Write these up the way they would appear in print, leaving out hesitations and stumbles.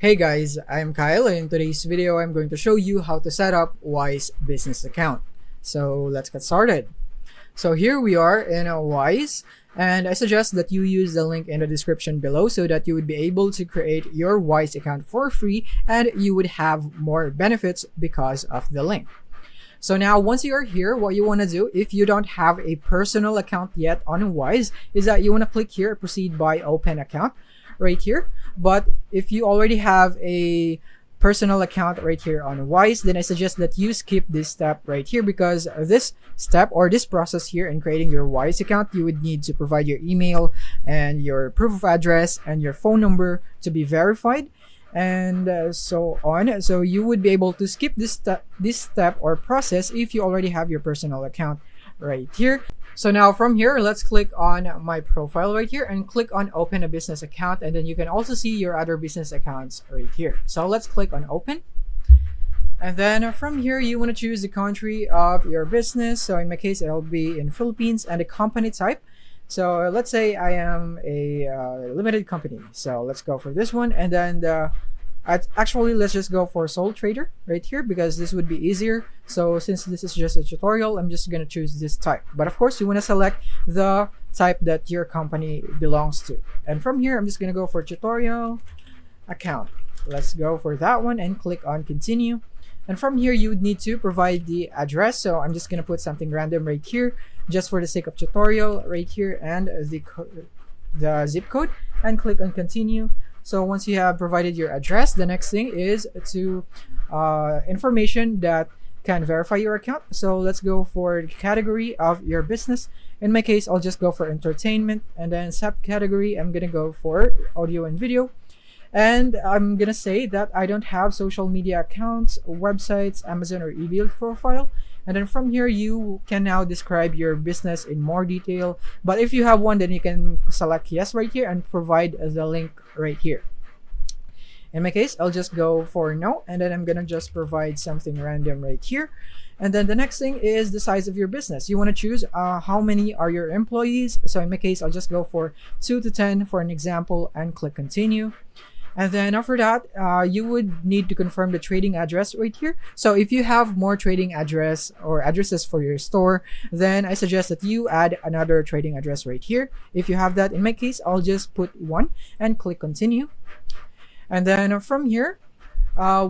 Hey guys, I'm Kyle, and in today's video I'm going to show you how to set up Wise business account. So let's get started. So here we are in a Wise, and I suggest that you use the link in the description below so that you would be able to create your Wise account for free and you would have more benefits because of the link. So now once you are here, what you want to do if you don't have a personal account yet on Wise is that you want to click here, proceed by open account right here. But if you already have a personal account right here on Wise, then I suggest that you skip this step right here, because this step or this process here in creating your Wise account, you would need to provide your email and your proof of address and your phone number to be verified, and so on. So you would be able to skip this step or process if you already have your personal account right here. So now from here, let's click on my profile right here and click on open a business account, and then you can also see your other business accounts right here. So let's click on open, and then from here you want to choose the country of your business. So in my case it'll be in Philippines, and the company type. So let's say I am a limited company, so let's go for this one. And then actually let's just go for sole trader right here, because this would be easier. So since this is just a tutorial, I'm just going to choose this type, but of course you want to select the type that your company belongs to. And from here I'm just going to go for tutorial account. Let's go for that one and click on continue. And from here you would need to provide the address, so I'm just going to put something random right here just for the sake of tutorial right here, and the zip code, and click on continue. So once you have provided your address, the next thing is to information that can verify your account. So let's go for the category of your business. In my case, I'll just go for entertainment, and then subcategory I'm gonna go for audio and video. And I'm gonna say that I don't have social media accounts, websites, Amazon or eBay profile. And then from here you can now describe your business in more detail, but if you have one, then you can select yes right here and provide the link right here. In my case, I'll just go for no, and then I'm gonna just provide something random right here. And then the next thing is the size of your business. You want to choose how many are your employees. So in my case, I'll just go for 2 to 10 for an example and click continue. And then after that, you would need to confirm the trading address right here. So if you have more trading address or addresses for your store, then I suggest that you add another trading address right here. If you have that, in my case, I'll just put one and click continue. And then from here,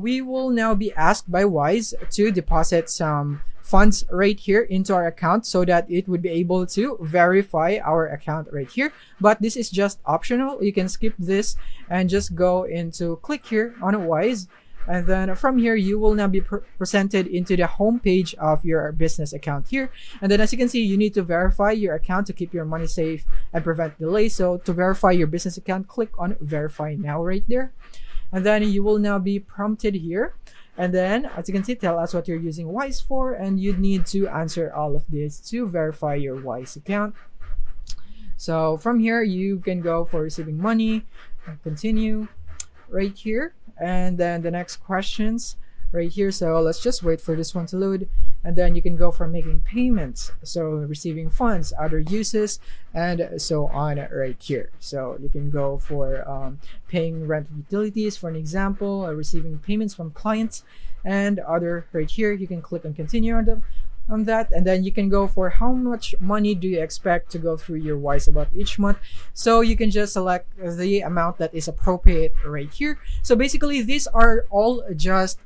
we will now be asked by Wise to deposit some funds right here into our account so that it would be able to verify our account right here. But this is just optional. You can skip this and just go into click here on Wise. And then from here, you will now be presented into the home page of your business account here. And then as you can see, you need to verify your account to keep your money safe and prevent delays. So to verify your business account, click on verify now right there. And then you will now be prompted here. And then as you can see, tell us what you're using Wise for, and you'd need to answer all of this to verify your Wise account. So from here, you can go for receiving money and continue right here. And then the next questions right here. So let's just wait for this one to load. And then you can go for making payments, so receiving funds, other uses, and so on right here. So you can go for paying rent utilities for an example, or receiving payments from clients and other right here. You can click on continue on that, and then you can go for how much money do you expect to go through your Wise about each month. So you can just select the amount that is appropriate right here. So basically these are all just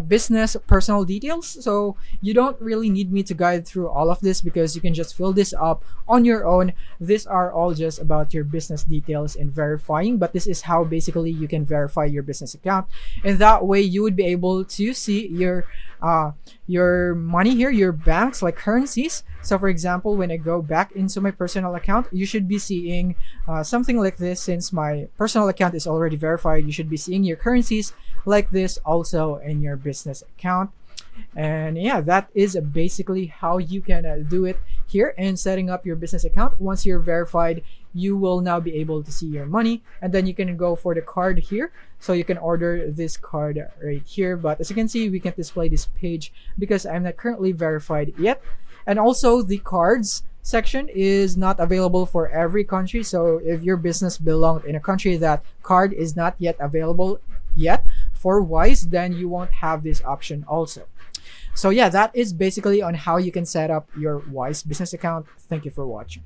business personal details, so you don't really need me to guide through all of this, because you can just fill this up on your own. These are all just about your business details and verifying, but this is how basically you can verify your business account, and that way you would be able to see your money here, your banks, like currencies. So for example, when I go back into my personal account, you should be seeing something like this. Since my personal account is already verified, you should be seeing your currencies like this also in your business account. And yeah, that is basically how you can do it here in setting up your business account. Once you're verified, you will now be able to see your money, and then you can go for the card here. So you can order this card right here, but as you can see, we can't display this page because I'm not currently verified yet. And also the cards section is not available for every country. So if your business belonged in a country that card is not yet available yet for Wise, then you won't have this option also. So yeah, that is basically on how you can set up your Wise business account. Thank you for watching.